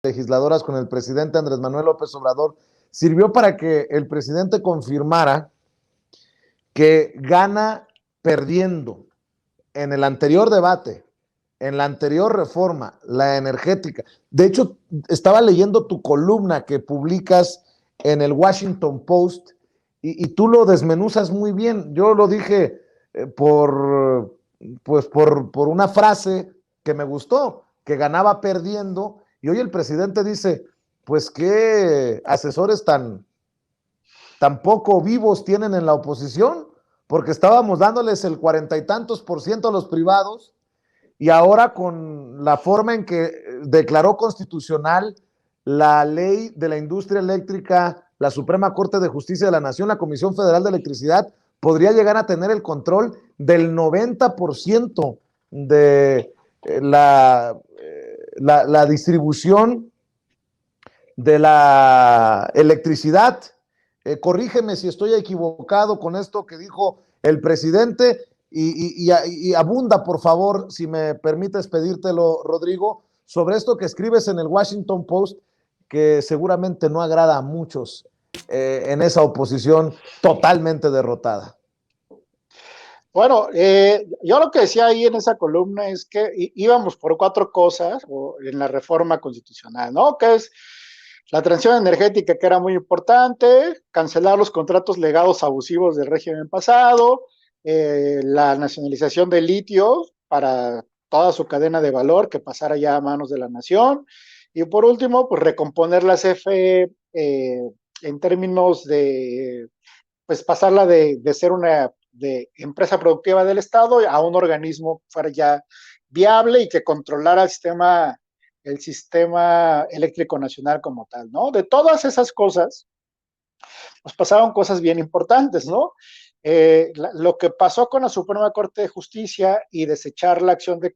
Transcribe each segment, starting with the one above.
legisladoras con el presidente Andrés Manuel López Obrador sirvió para que el presidente confirmara que gana perdiendo en el anterior debate, en la anterior reforma, la energética. De hecho, estaba leyendo tu columna que publicas en el Washington Post y tú lo desmenuzas muy bien. Yo lo dije por una frase que me gustó, que ganaba perdiendo, y hoy el presidente dice, pues qué asesores tan poco vivos tienen en la oposición, porque estábamos dándoles el 40 y tantos% a los privados, y ahora con la forma en que declaró constitucional la ley de la industria eléctrica, la Suprema Corte de Justicia de la Nación, la Comisión Federal de Electricidad, podría llegar a tener el control del 90% de la distribución de la electricidad. Corrígeme si estoy equivocado con esto que dijo el presidente y abunda, por favor, si me permites pedírtelo, Rodrigo, sobre esto que escribes en el Washington Post, que seguramente no agrada a muchos en esa oposición totalmente derrotada. Bueno, yo lo que decía ahí en esa columna es que íbamos por cuatro cosas en la reforma constitucional, ¿no? Que es la transición energética, que era muy importante, cancelar los contratos legados abusivos del régimen pasado, la nacionalización del litio para toda su cadena de valor que pasara ya a manos de la nación, y por último, pues recomponer la CFE en términos de, pues pasarla de ser una de empresa productiva del Estado a un organismo que fuera ya viable y que controlara el sistema eléctrico nacional como tal, ¿no? De todas esas cosas, pues pasaron cosas bien importantes, ¿no? Lo que pasó con la Suprema Corte de Justicia y desechar la acción de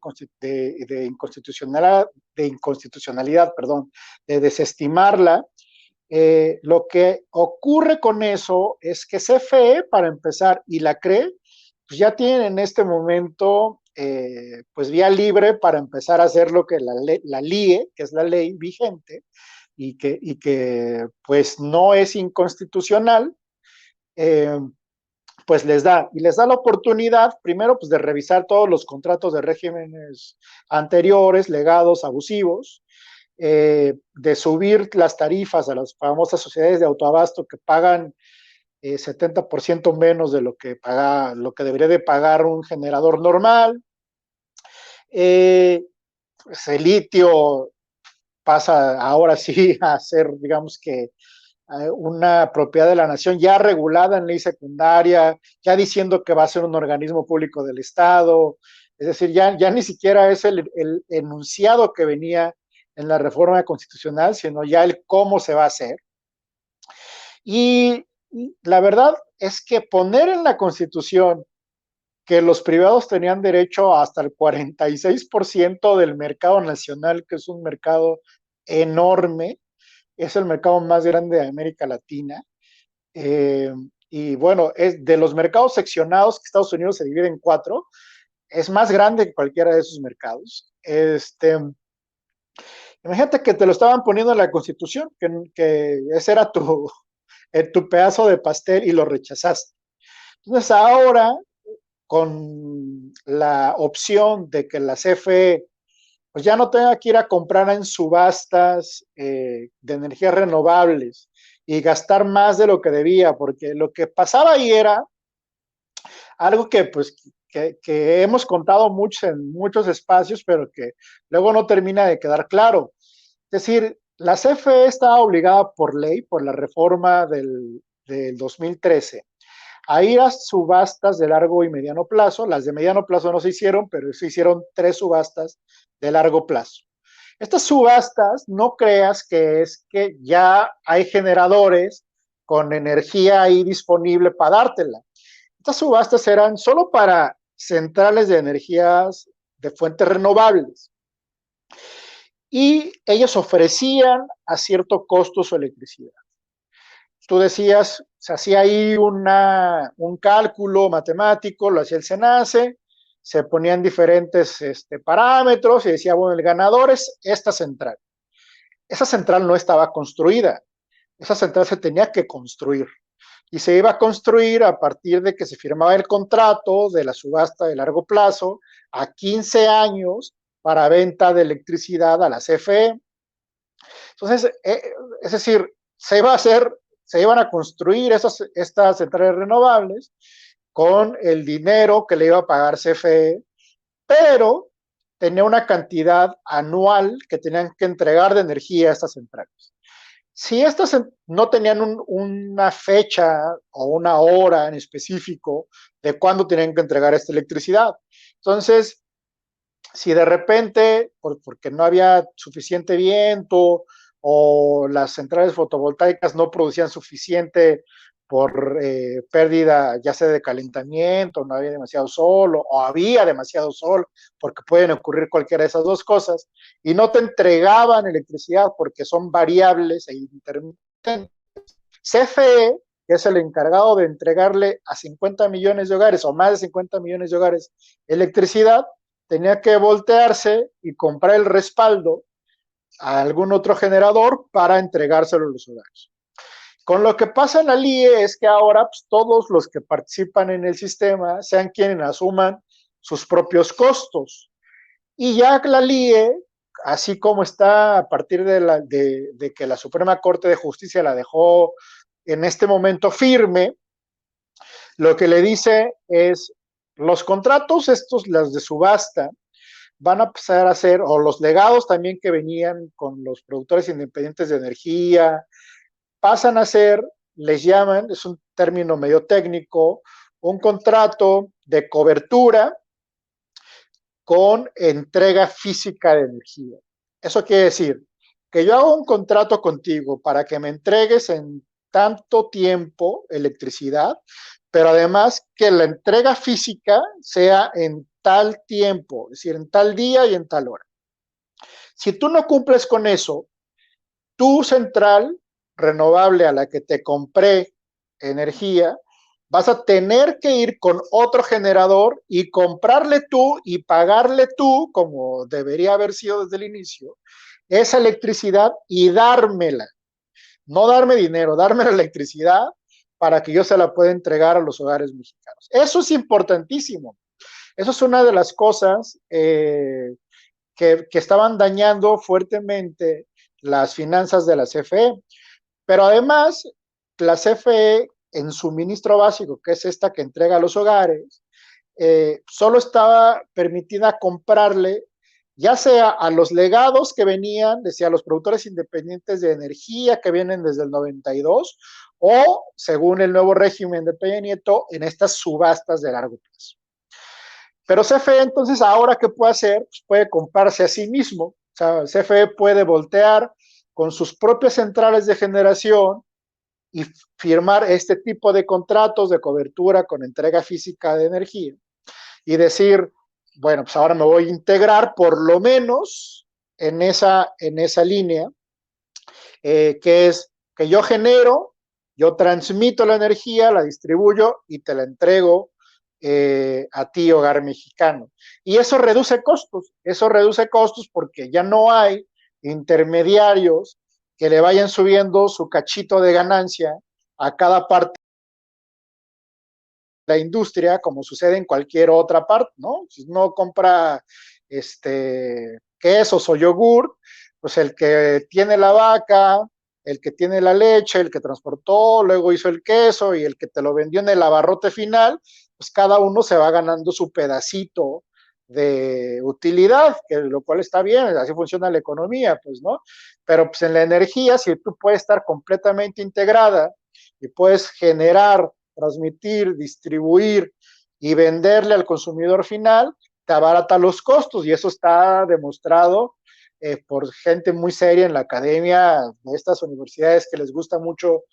inconstitucionalidad, perdón, de desestimarla, lo que ocurre con eso es que CFE, para empezar, y la CRE, pues ya tienen en este momento pues vía libre para empezar a hacer lo que la LIE, que es la ley vigente, y que pues no es inconstitucional, eh, pues les da la oportunidad, primero, pues de revisar todos los contratos de regímenes anteriores, legados, abusivos, de subir las tarifas a las famosas sociedades de autoabasto que pagan 70% menos de lo que debería de pagar un generador normal. Pues el litio pasa ahora sí a ser, digamos que, una propiedad de la nación ya regulada en ley secundaria, ya diciendo que va a ser un organismo público del Estado, es decir, ya ni siquiera es el enunciado que venía en la reforma constitucional, sino ya el cómo se va a hacer. Y la verdad es que poner en la Constitución que los privados tenían derecho hasta el 46% del mercado nacional, que es un mercado enorme, es el mercado más grande de América Latina. Y bueno, es de los mercados seccionados, que Estados Unidos se divide en cuatro, es más grande que cualquiera de esos mercados. Imagínate que te lo estaban poniendo en la Constitución, que ese era tu pedazo de pastel y lo rechazaste. Entonces ahora, con la opción de que la CFE pues ya no tenga que ir a comprar en subastas de energías renovables y gastar más de lo que debía, porque lo que pasaba ahí era algo que pues que hemos contado mucho en muchos espacios, pero que luego no termina de quedar claro. Es decir, la CFE está obligada por ley, por la reforma del 2013, a ir a subastas de largo y mediano plazo. Las de mediano plazo no se hicieron, pero se hicieron 3 subastas de largo plazo. Estas subastas, no creas que es que ya hay generadores con energía ahí disponible para dártela. Estas subastas eran solo para centrales de energías de fuentes renovables. Y ellos ofrecían a cierto costo su electricidad. Tú decías, se hacía ahí un cálculo matemático, lo hacía el SENACE, se ponían diferentes parámetros y decía, bueno, el ganador es esta central. esa central no estaba construida, esa central se tenía que construir y se iba a construir a partir de que se firmaba el contrato de la subasta de largo plazo a 15 años para venta de electricidad a la CFE. Entonces, es decir, se iban a construir estas centrales renovables con el dinero que le iba a pagar CFE, pero tenía una cantidad anual que tenían que entregar de energía a estas centrales. Si estas no tenían una fecha o una hora en específico de cuándo tenían que entregar esta electricidad, entonces, si de repente, porque no había suficiente viento o las centrales fotovoltaicas no producían suficiente por pérdida ya sea de calentamiento, no había demasiado sol o había demasiado sol, porque pueden ocurrir cualquiera de esas dos cosas, y no te entregaban electricidad porque son variables e intermitentes. CFE, que es el encargado de entregarle a 50 millones de hogares o más de 50 millones de hogares electricidad, tenía que voltearse y comprar el respaldo a algún otro generador para entregárselo a los hogares. Con lo que pasa en la LIE es que ahora pues, todos los que participan en el sistema sean quienes asuman sus propios costos. Y ya la LIE, así como está a partir de que la Suprema Corte de Justicia la dejó en este momento firme, lo que le dice es, los contratos estos, las de subasta, van a pasar a ser, o los legados también que venían con los productores independientes de energía, pasan a ser, les llaman, es un término medio técnico, un contrato de cobertura con entrega física de energía. Eso quiere decir que yo hago un contrato contigo para que me entregues en tanto tiempo electricidad, pero además que la entrega física sea en tal tiempo, es decir, en tal día y en tal hora. Si tú no cumples con eso, tu central renovable a la que te compré energía, vas a tener que ir con otro generador y comprarle tú y pagarle tú, como debería haber sido desde el inicio, esa electricidad y dármela. No darme dinero, darme la electricidad para que yo se la pueda entregar a los hogares mexicanos. Eso es importantísimo. Eso es una de las cosas que estaban dañando fuertemente las finanzas de la CFE. Pero además, la CFE en suministro básico, que es esta que entrega a los hogares, solo estaba permitida comprarle ya sea a los legados que venían, decía, a los productores independientes de energía que vienen desde el 92, o según el nuevo régimen de Peña Nieto, en estas subastas de largo plazo. Pero CFE entonces ahora ¿qué puede hacer? Pues puede comprarse a sí mismo. O sea, CFE puede voltear con sus propias centrales de generación y firmar este tipo de contratos de cobertura con entrega física de energía y decir, bueno, pues ahora me voy a integrar por lo menos en esa línea, que es que yo genero, yo transmito la energía, la distribuyo y te la entrego a ti, hogar mexicano. Y eso reduce costos porque ya no hay intermediarios que le vayan subiendo su cachito de ganancia a cada parte de la industria, como sucede en cualquier otra parte, ¿no? Si uno compra quesos o yogur, pues el que tiene la vaca, el que tiene la leche, el que transportó, luego hizo el queso y el que te lo vendió en el abarrote final, pues cada uno se va ganando su pedacito de utilidad, que lo cual está bien, así funciona la economía, pues, ¿no? Pero pues en la energía, si tú puedes estar completamente integrada y puedes generar, transmitir, distribuir y venderle al consumidor final, te abarata los costos y eso está demostrado por gente muy seria en la academia de estas universidades que les gusta mucho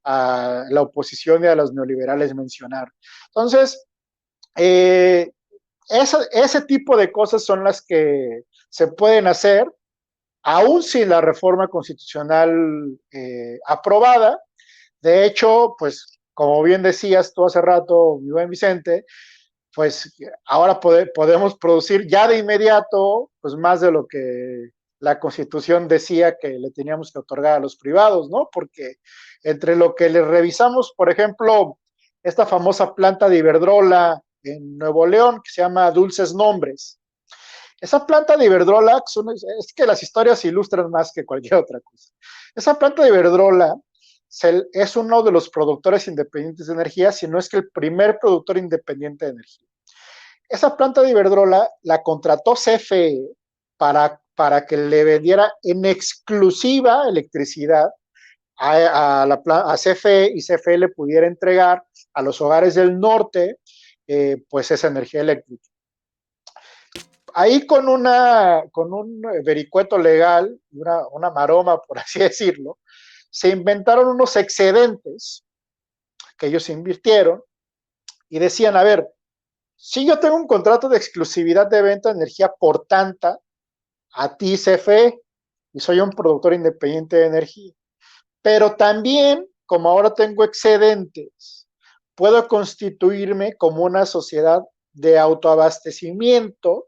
a la oposición y a los neoliberales mencionar. Entonces, ese tipo de cosas son las que se pueden hacer, aún sin la reforma constitucional aprobada. De hecho, pues, como bien decías tú hace rato, mi buen Vicente, pues ahora podemos producir ya de inmediato, pues más de lo que la Constitución decía que le teníamos que otorgar a los privados, ¿no? Porque entre lo que les revisamos, por ejemplo, esta famosa planta de Iberdrola en Nuevo León, que se llama Dulces Nombres. Esa planta de Iberdrola, es que las historias ilustran más que cualquier otra cosa. Esa planta de Iberdrola es uno de los productores independientes de energía, si no es que el primer productor independiente de energía. Esa planta de Iberdrola la contrató CFE para que le vendiera en exclusiva electricidad a CFE, y CFE le pudiera entregar a los hogares del norte pues esa energía eléctrica. Ahí con un vericueto legal, una maroma, por así decirlo, se inventaron unos excedentes que ellos invirtieron y decían, a ver, si yo tengo un contrato de exclusividad de venta de energía por tanta, a ti CFE, y soy un productor independiente de energía, pero también, como ahora tengo excedentes, puedo constituirme como una sociedad de autoabastecimiento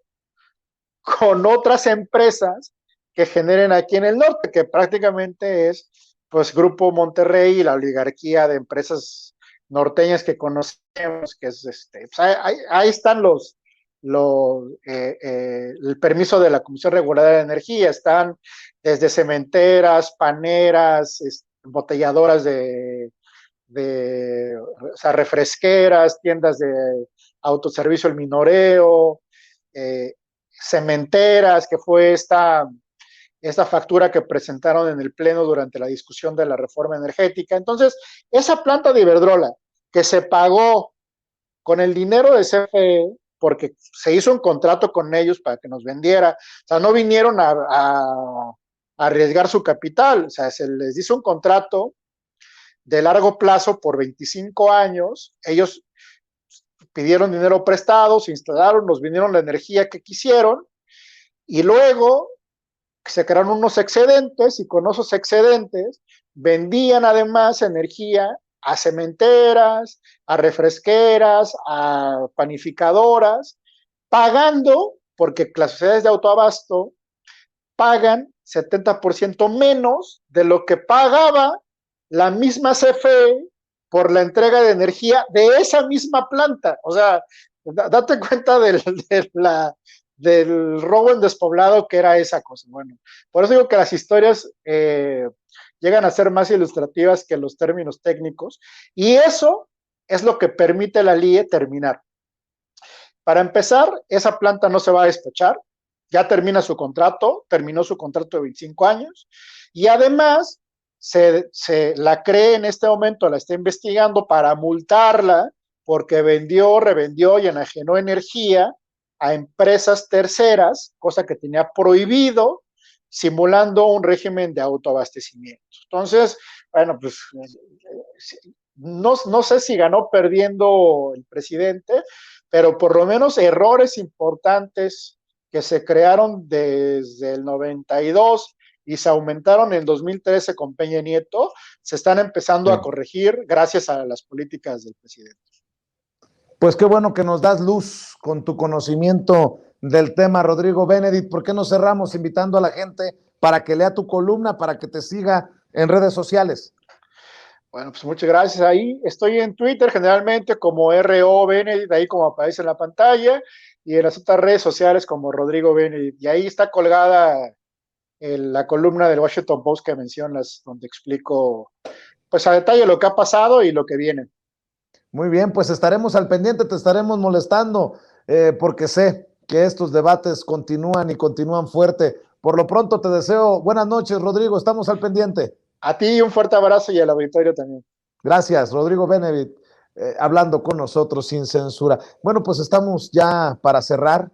con otras empresas que generen aquí en el norte, que prácticamente es pues Grupo Monterrey y la oligarquía de empresas norteñas que conocemos, que es pues ahí están el permiso de la Comisión Reguladora de Energía, están desde cementeras, paneras, embotelladoras o sea, refresqueras, tiendas de autoservicio, el minoreo, cementeras, que fue esta factura que presentaron en el Pleno durante la discusión de la reforma energética. Entonces, esa planta de Iberdrola que se pagó con el dinero de CFE, porque se hizo un contrato con ellos para que nos vendiera, o sea, no vinieron a arriesgar su capital, o sea, se les hizo un contrato de largo plazo por 25 años, ellos pidieron dinero prestado, se instalaron, nos vinieron la energía que quisieron, y luego se crearon unos excedentes, y con esos excedentes vendían además energía a cementeras, a refresqueras, a panificadoras, pagando, porque las sociedades de autoabasto pagan 70% menos de lo que pagaba la misma CFE por la entrega de energía de esa misma planta. O sea, date cuenta del robo en despoblado que era esa cosa. Bueno, por eso digo que las historias llegan a ser más ilustrativas que los términos técnicos, y eso es lo que permite la LIE terminar. Para empezar, esa planta no se va a despachar, ya terminó su contrato de 25 años, y además la CRE en este momento la está investigando para multarla porque vendió, revendió y enajenó energía a empresas terceras, cosa que tenía prohibido, simulando un régimen de autoabastecimiento. Entonces, bueno, pues no sé si ganó perdiendo el presidente, pero por lo menos errores importantes que se crearon desde el 92 y se aumentaron en 2013 con Peña Nieto, se están empezando a corregir gracias a las políticas del presidente. Pues qué bueno que nos das luz con tu conocimiento del tema, Rodrigo Benedict. ¿Por qué no cerramos invitando a la gente para que lea tu columna, para que te siga en redes sociales? Bueno, pues muchas gracias. Ahí estoy en Twitter generalmente como RO Benedict, ahí como aparece en la pantalla, y en las otras redes sociales como Rodrigo Benedict. Y ahí está colgada la columna del Washington Post que mencionas, donde explico pues a detalle lo que ha pasado y lo que viene. Muy bien, pues estaremos al pendiente, te estaremos molestando, porque sé que estos debates continúan y continúan fuerte. Por lo pronto te deseo buenas noches, Rodrigo, estamos al pendiente. A ti un fuerte abrazo y al auditorio también. Gracias, Rodrigo Benedict, hablando con nosotros sin censura. Bueno, pues estamos ya para cerrar.